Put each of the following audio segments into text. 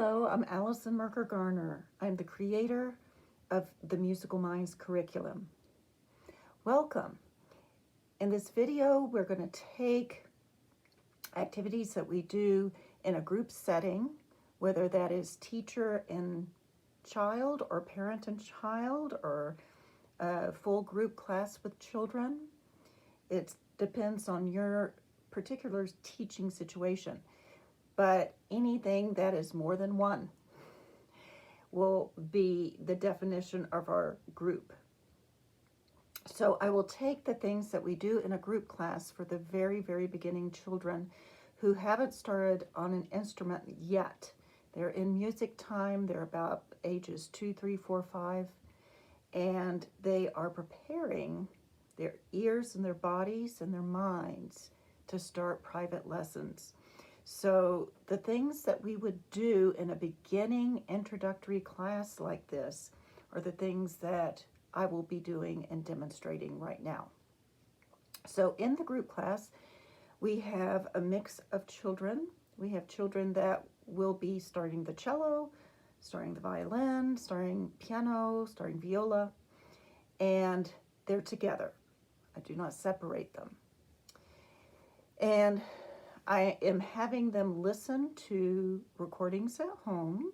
Hello, I'm Allison Merker Garner. I'm the creator of the Musical Minds curriculum. Welcome. In this video, we're going to take activities that we do in a group setting, whether that is teacher and child or parent and child or a full group class with children. It depends on your particular teaching situation. But anything that is more than one will be the definition of our group. So I will take the things that we do in a group class for the very, very beginning children who haven't started on an instrument yet. They're in MusicTime, they're about ages 2, 3, 4, 5, and they are preparing their ears and their bodies and their minds to start private lessons. So the things that we would do in a beginning introductory class like this are the things that I will be doing and demonstrating right now. So in the group class, we have a mix of children. We have children that will be starting the cello, starting the violin, starting piano, starting viola, and they're together. I do not separate them. And I am having them listen to recordings at home.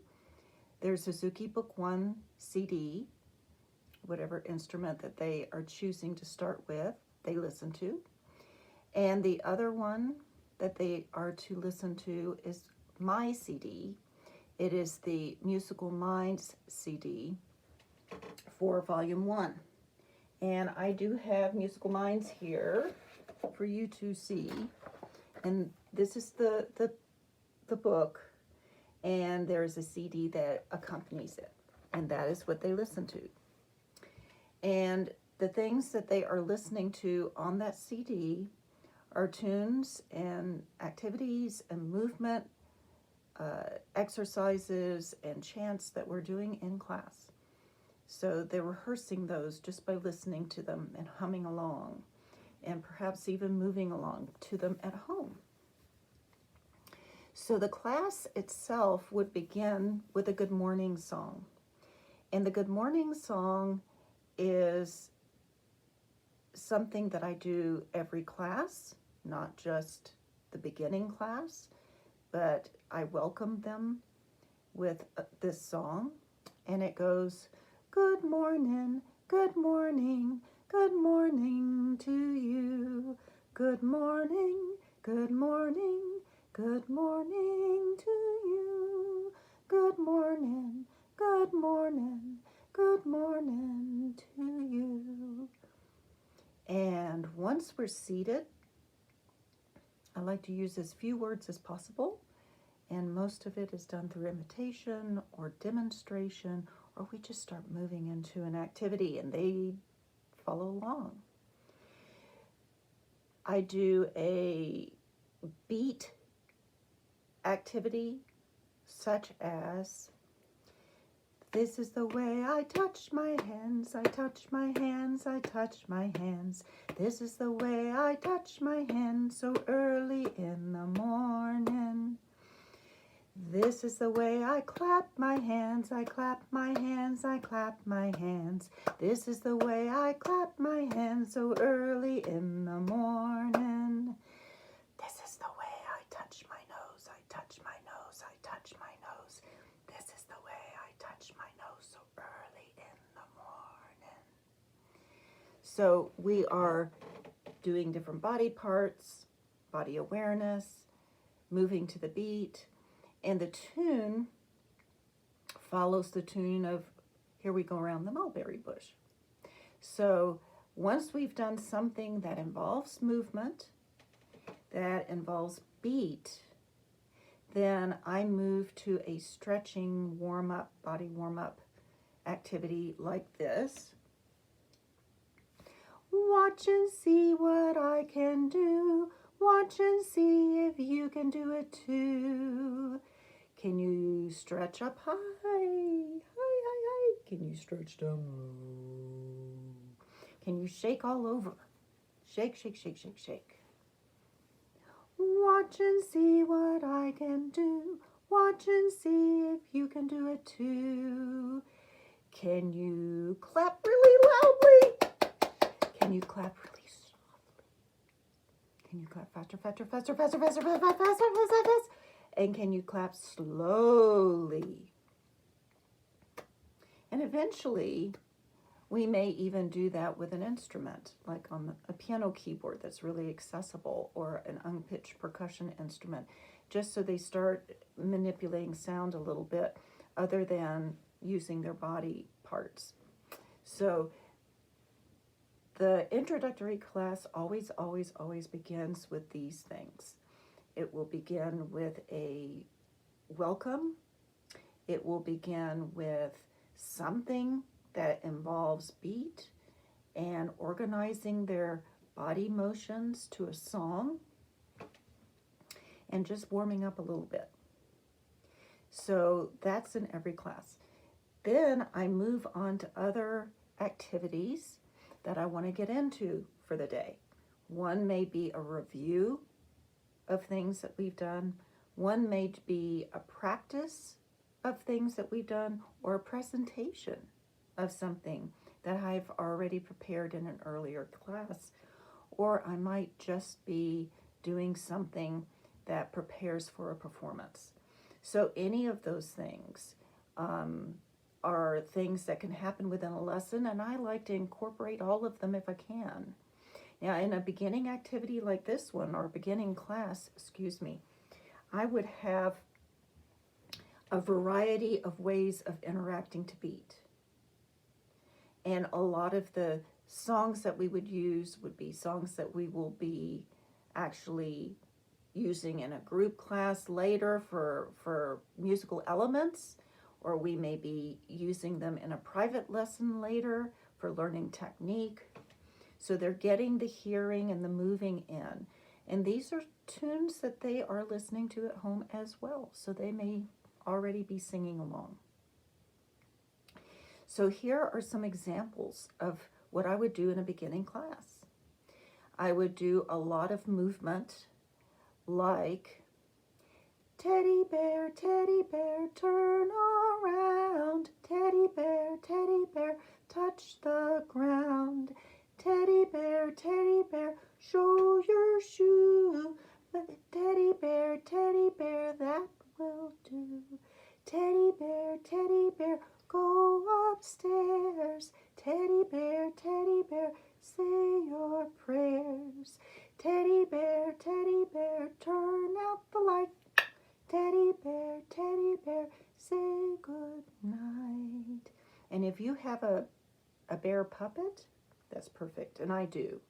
There's Suzuki Book 1 CD, whatever instrument that they are choosing to start with, they listen to. And the other one that they are to listen to is my CD. It is the Musical Minds CD for Volume 1. And I do have Musical Minds here for you to see. And this is the book, and there's a CD that accompanies it, and that is what they listen to. And the things that they are listening to on that CD are tunes and activities and movement, exercises and chants that we're doing in class. So they're rehearsing those just by listening to them and humming along, and perhaps even moving along to them at home. So the class itself would begin with a good morning song. And the good morning song is something that I do every class, not just the beginning class, but I welcome them with this song. And it goes, "Good morning, good morning, good morning to you. Good morning, good morning, good morning to you. Good morning, good morning, good morning to you." And once we're seated, I like to use as few words as possible, and most of it is done through imitation or demonstration, or we just start moving into an activity and they follow along. I do a beat activity such as, "This is the way I touch my hands, I touch my hands, I touch my hands. This is the way I touch my hands so early in the morning. This is the way I clap my hands, I clap my hands, I clap my hands. This is the way I clap my hands so early in the morning. This is the way I touch my nose, I touch my nose, I touch my nose. This is the way I touch my nose so early in the morning." So we are doing different body parts, body awareness, moving to the beat, and the tune follows the tune of "Here We Go Around the Mulberry Bush." So once we've done something that involves movement, that involves beat, then I move to a stretching warm-up, body warm-up activity like this. "Watch and see what I can do. Watch and see if you can do it too. Can you stretch up high? High, high, high. Can you stretch down low? Can you shake all over? Shake, shake, shake, shake, shake. Watch and see what I can do. Watch and see if You can do it too. Can you clap really loudly? Can you clap really softly? Can you clap faster, faster, faster, faster, faster, faster, faster, faster, faster, faster? And can you clap slowly? And eventually, we may even do that with an instrument, like on a piano keyboard that's really accessible, or an unpitched percussion instrument, just so they start manipulating sound a little bit other than using their body parts. So the introductory class always, always, always begins with these things. It will begin with a welcome. It will begin with something that involves beat and organizing their body motions to a song and just warming up a little bit. So that's in every class. Then I move on to other activities that I want to get into for the day. One may be a review of things that we've done. One may be a practice of things that we've done, or a presentation of something that I've already prepared in an earlier class. Or I might just be doing something that prepares for a performance. So any of those things are things that can happen within a lesson, and I like to incorporate all of them if I can. Now, in a beginning activity like this one, or beginning class, I would have a variety of ways of interacting to beat. And a lot of the songs that we would use would be songs that we will be actually using in a group class later for musical elements, or we may be using them in a private lesson later for learning technique. So they're getting the hearing and the moving in. And these are tunes that they are listening to at home as well, so they may already be singing along. So here are some examples of what I would do in a beginning class. I would do a lot of movement, like teddy bear, turn around. Teddy bear, touch the ground. Teddy bear, show your shoe. Teddy bear, that will do. Teddy bear, go upstairs. Teddy bear, say your prayers. Teddy bear, turn out the light. Teddy bear, say good night. And if you have a bear puppet, that's perfect, and I do.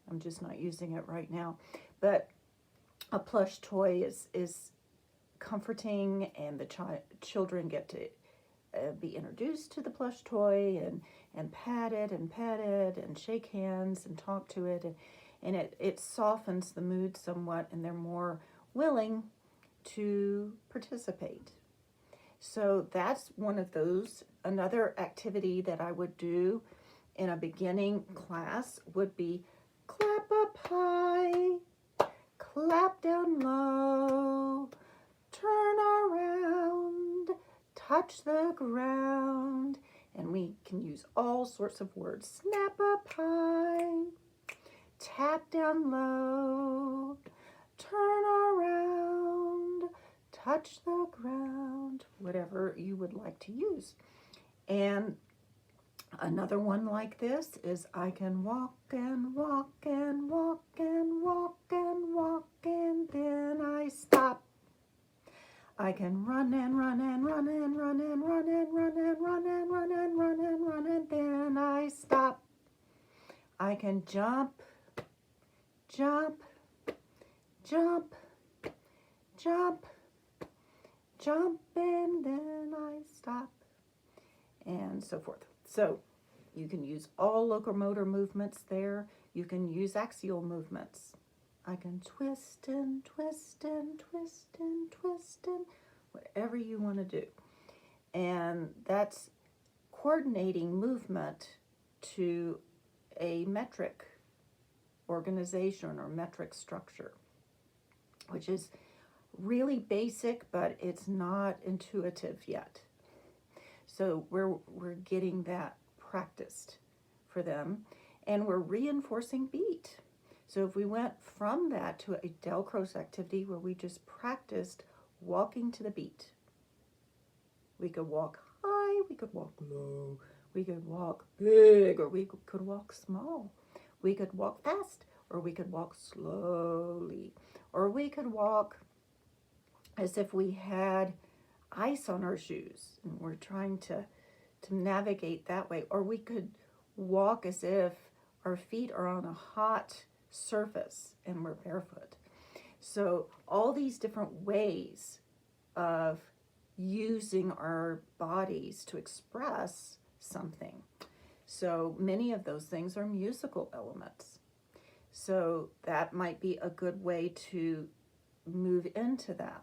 I'm just not using it right now. But a plush toy is comforting, and the children get to be introduced to the plush toy and pat it and shake hands and talk to it, and it softens the mood somewhat, and they're more willing to participate. So that's one of those. Another activity that I would do in a beginning class would be clap up high, clap down low, turn around, touch the ground. And we can use all sorts of words. Snap up high, tap down low, turn around, touch the ground, whatever you would like to use. And another one like this is I can walk and walk and walk and walk and walk, and then I stop. I can run and run and run and run and run and run and run and run and run and run, and then I stop. I can jump, jump, jump, jump, jump, and then I stop, and so forth. So you can use all locomotor movements there. You can use axial movements. I can twist and twist and twist and twist and whatever you want to do. And that's coordinating movement to a metric organization or metric structure, which is really basic, but it's not intuitive yet. So we're getting that practiced for them, and we're reinforcing beat. So if we went from that to a Delcros activity where we just practiced walking to the beat, we could walk high, we could walk low, we could walk big, or we could walk small. We could walk fast, or we could walk slowly, or we could walk as if we had ice on our shoes and we're trying to navigate that way, or we could walk as if our feet are on a hot surface and we're barefoot. So all these different ways of using our bodies to express something. So many of those things are musical elements. So that might be a good way to move into that.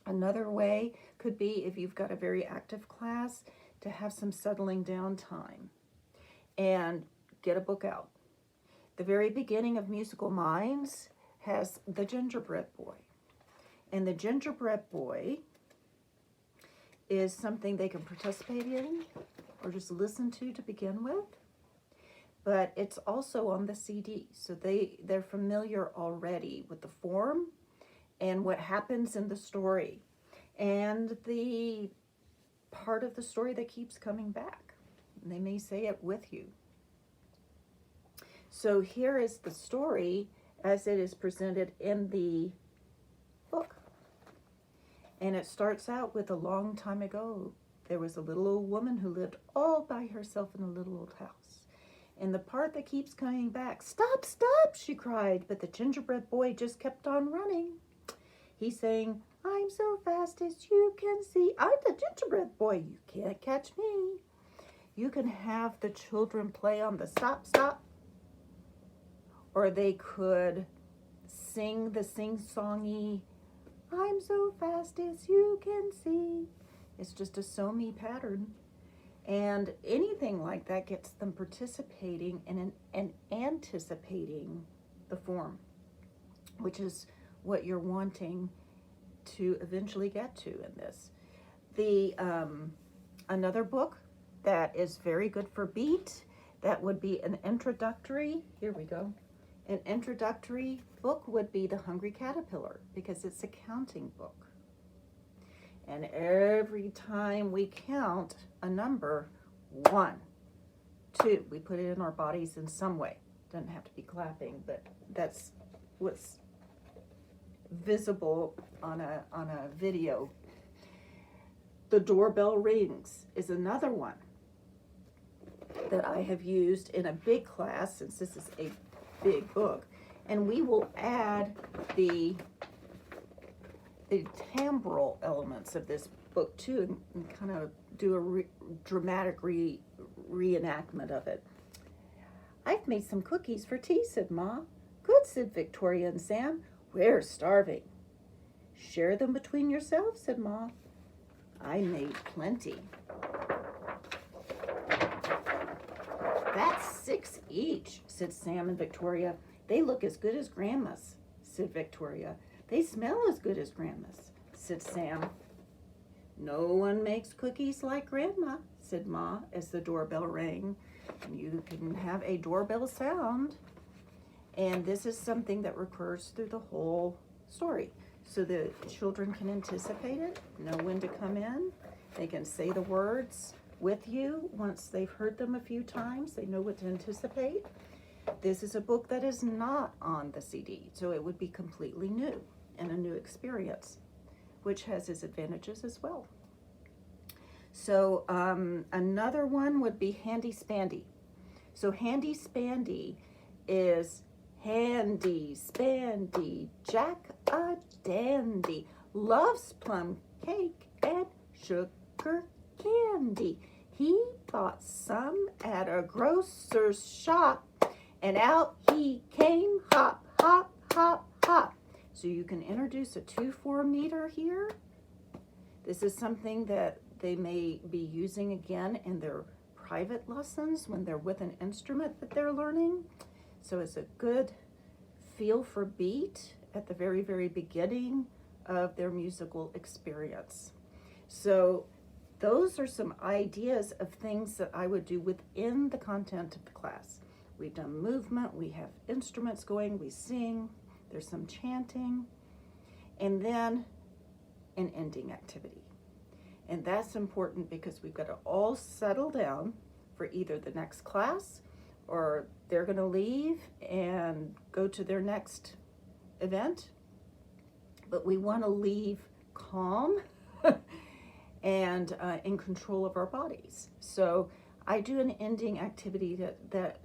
Another way could be, if you've got a very active class, to have some settling down time and get a book out. The very beginning of Musical Minds has the Gingerbread Boy. And the Gingerbread Boy is something they can participate in or just listen to begin with. But it's also on the CD, so they're familiar already with the form and what happens in the story and the part of the story that keeps coming back. And they may say it with you. So here is the story as it is presented in the book. And it starts out with, a long time ago, there was a little old woman who lived all by herself in a little old house. And the part that keeps coming back, "Stop, stop," she cried, but the gingerbread boy just kept on running. He's saying, "I'm so fast as you can see. I'm the gingerbread boy. You can't catch me." You can have the children play on the stop, stop. Or they could sing the sing-songy, "I'm so fast as you can see." It's just a so-me pattern. And anything like that gets them participating and anticipating the form, which is what you're wanting to eventually get to in this. The another book that is very good for beat, that would be an introductory, here we go. An introductory book would be The Hungry Caterpillar, because it's a counting book. And every time we count a number, 1, 2, we put it in our bodies in some way. Doesn't have to be clapping, but that's what's visible on a video. The Doorbell Rings is another one that I have used in a big class, since this is a big book. And we will add the timbral elements of this book too, and kind of do a dramatic reenactment of it. "I've made some cookies for tea," said Ma. "Good," said Victoria and Sam. "We're starving." "Share them between yourselves," said Ma. "I made plenty." "That's 6 each," said Sam and Victoria. "They look as good as Grandma's," said Victoria. "They smell as good as Grandma's," said Sam. "No one makes cookies like Grandma," said Ma, as the doorbell rang. And you can have a doorbell sound. And this is something that recurs through the whole story. So the children can anticipate it, know when to come in. They can say the words with you once they've heard them a few times. They know what to anticipate. This is a book that is not on the CD, so it would be completely new and a new experience, which has its advantages as well. So another one would be Handy Spandy. So Handy Spandy is Handy Spandy, Jack a dandy, loves plum cake and sugar candy. He bought some at a grocer's shop, and out he came, hop, hop, hop, hop. So you can introduce a 2/4 meter here. This is something that they may be using again in their private lessons when they're with an instrument that they're learning. So it's a good feel for beat at the very, very beginning of their musical experience. So those are some ideas of things that I would do within the content of the class. We've done movement, we have instruments going, we sing, there's some chanting, and then an ending activity. And that's important because we've got to all settle down for either the next class or they're going to leave and go to their next event. But we want to leave calm and in control of our bodies. So I do an ending activity that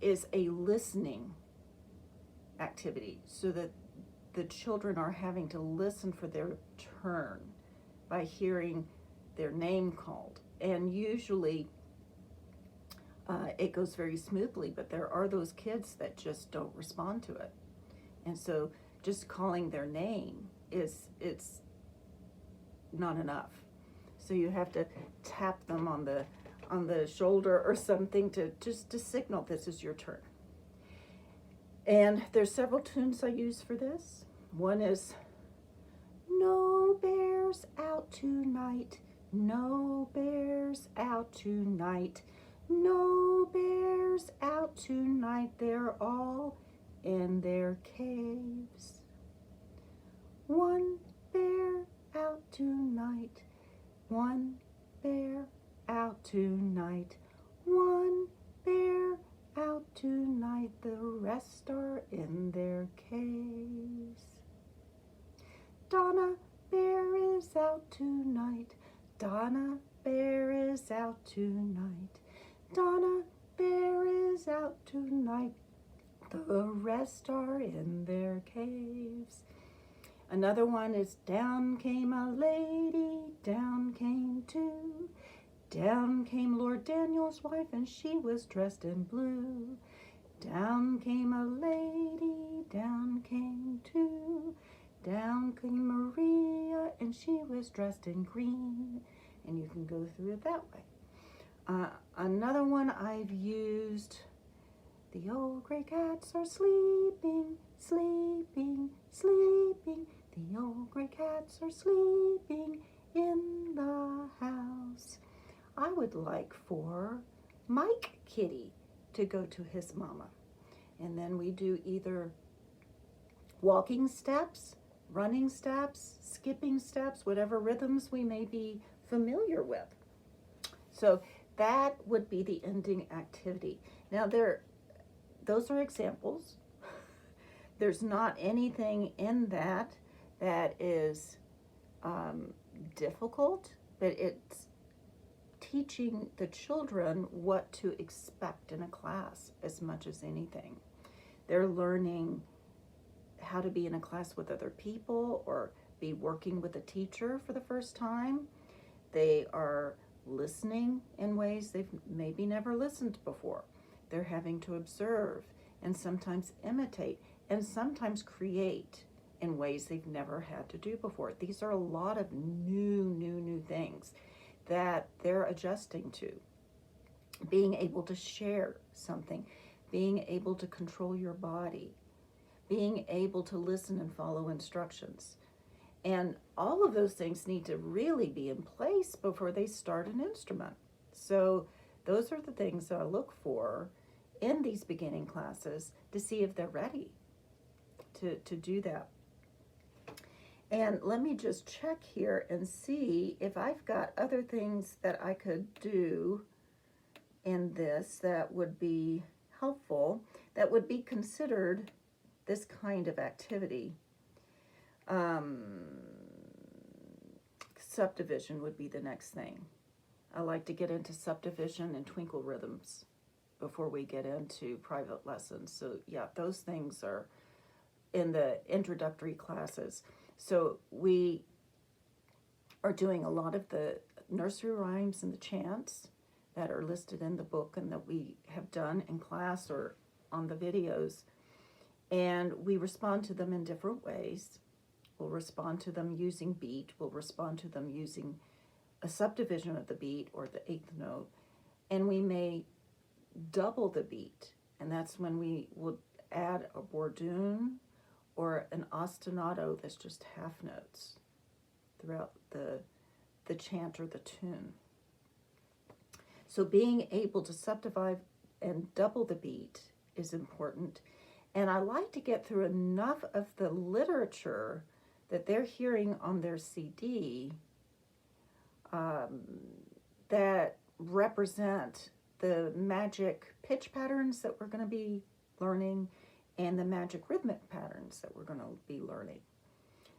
is a listening activity, so that the children are having to listen for their turn by hearing their name called. And usually it goes very smoothly, but there are those kids that just don't respond to it. And so just calling their name it's not enough. So you have to tap them on the shoulder or something to signal this is your turn. And there's several tunes I use for this. One is "No bears out tonight, no bears out tonight, no bears out tonight, they're all in their caves. One bear out tonight, one bear out tonight, one bear out tonight, the rest are in their caves. Donna Bear is out tonight, Donna Bear is out tonight, Donna Bear is out tonight, the rest are in their caves." Another one is "Down came a lady, down came two, down came Lord Daniel's wife, and she was dressed in blue. Down came a lady, down came two, down came Maria, and she was dressed in green." And you can go through it that way. Another one I've used, "The old gray cats are sleeping, sleeping, sleeping. The old gray cats are sleeping in the house." I would like for Mike Kitty to go to his mama. And then we do either walking steps, running steps, skipping steps, whatever rhythms we may be familiar with. So that would be the ending activity. Now those are examples. There's not anything in that is difficult, but it's teaching the children what to expect in a class as much as anything. They're learning how to be in a class with other people or be working with a teacher for the first time. They are listening in ways they've maybe never listened before. They're having to observe and sometimes imitate and sometimes create in ways they've never had to do before. These are a lot of new things that they're adjusting to. Being able to share something, being able to control your body, being able to listen and follow instructions. And all of those things need to really be in place before they start an instrument. So those are the things that I look for in these beginning classes to see if they're ready to do that. And let me just check here and see if I've got other things that I could do in this that would be helpful, that would be considered this kind of activity. Subdivision would be the next thing. I like to get into subdivision and twinkle rhythms before we get into private lessons. So yeah, those things are in the introductory classes. So we are doing a lot of the nursery rhymes and the chants that are listed in the book and that we have done in class or on the videos. And we respond to them in different ways. We'll respond to them using beat. We'll respond to them using a subdivision of the beat or the eighth note. And we may double the beat. And that's when we will add a bourdon or an ostinato that's just half notes throughout the chant or the tune. So being able to subdivide and double the beat is important. And I like to get through enough of the literature that they're hearing on their CD that represent the magic pitch patterns that we're going to be learning and the magic rhythmic patterns that we're going to be learning.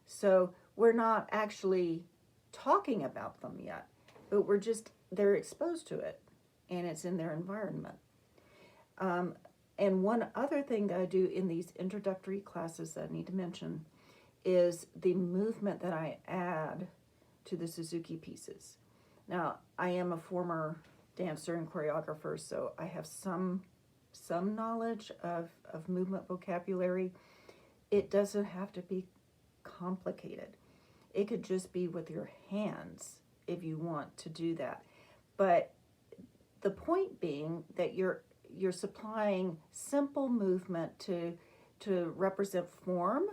So we're not actually talking about them yet, but they're exposed to it and it's in their environment. And one other thing that I do in these introductory classes that I need to mention is the movement that I add to the Suzuki pieces. Now, I am a former dancer and choreographer, so I have some knowledge of movement vocabulary. It doesn't have to be complicated. It could just be with your hands if you want to do that. But the point being that you're supplying simple movement to represent form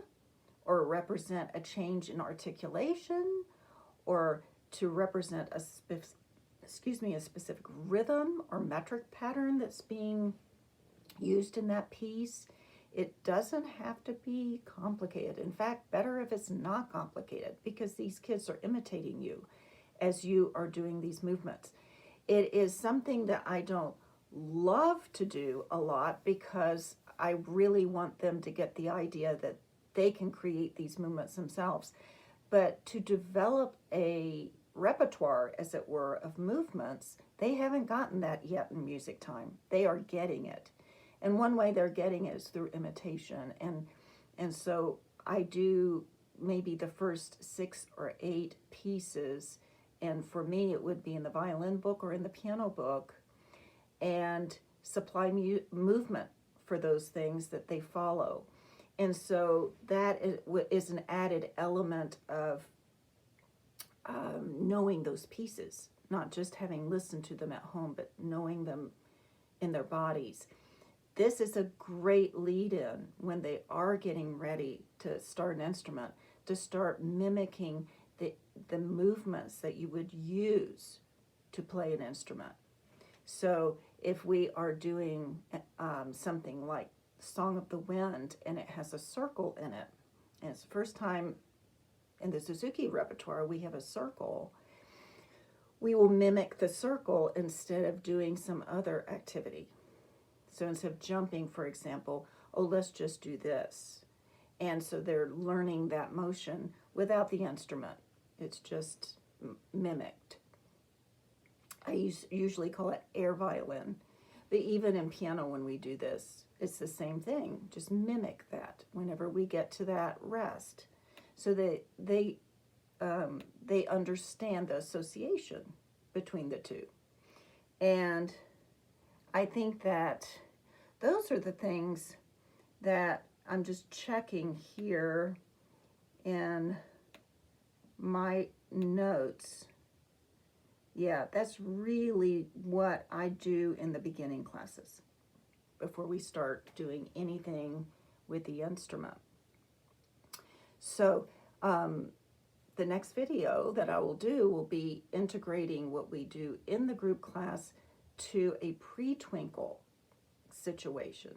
or represent a change in articulation or to represent a specific rhythm or metric pattern that's being used in that piece. It doesn't have to be complicated. In fact, better if it's not complicated, because these kids are imitating you as you are doing these movements. It is something that I don't love to do a lot because I really want them to get the idea that they can create these movements themselves. But to develop a repertoire, as it were, of movements, they haven't gotten that yet in MusicTime. They are getting it. And one way they're getting it is through imitation. And so I do maybe the first 6 or 8 pieces, and for me it would be in the violin book or in the piano book, and supply movement for those things that they follow. And so that is an added element of knowing those pieces, not just having listened to them at home, but knowing them in their bodies. This is a great lead-in when they are getting ready to start an instrument, to start mimicking the movements that you would use to play an instrument. So if we are doing something like Song of the Wind and it has a circle in it, and it's the first time in the Suzuki repertoire we have a circle, we will mimic the circle instead of doing some other activity. So instead of jumping, for example, oh, let's just do this. And so they're learning that motion without the instrument. It's just mimicked. I usually call it air violin. But even in piano, when we do this, it's the same thing. Just mimic that whenever we get to that rest. So that they understand the association between the two. And I think that those are the things that I'm just checking here in my notes. Yeah, that's really what I do in the beginning classes before we start doing anything with the instrument. So the next video that I will do will be integrating what we do in the group class to a pre-twinkle situation.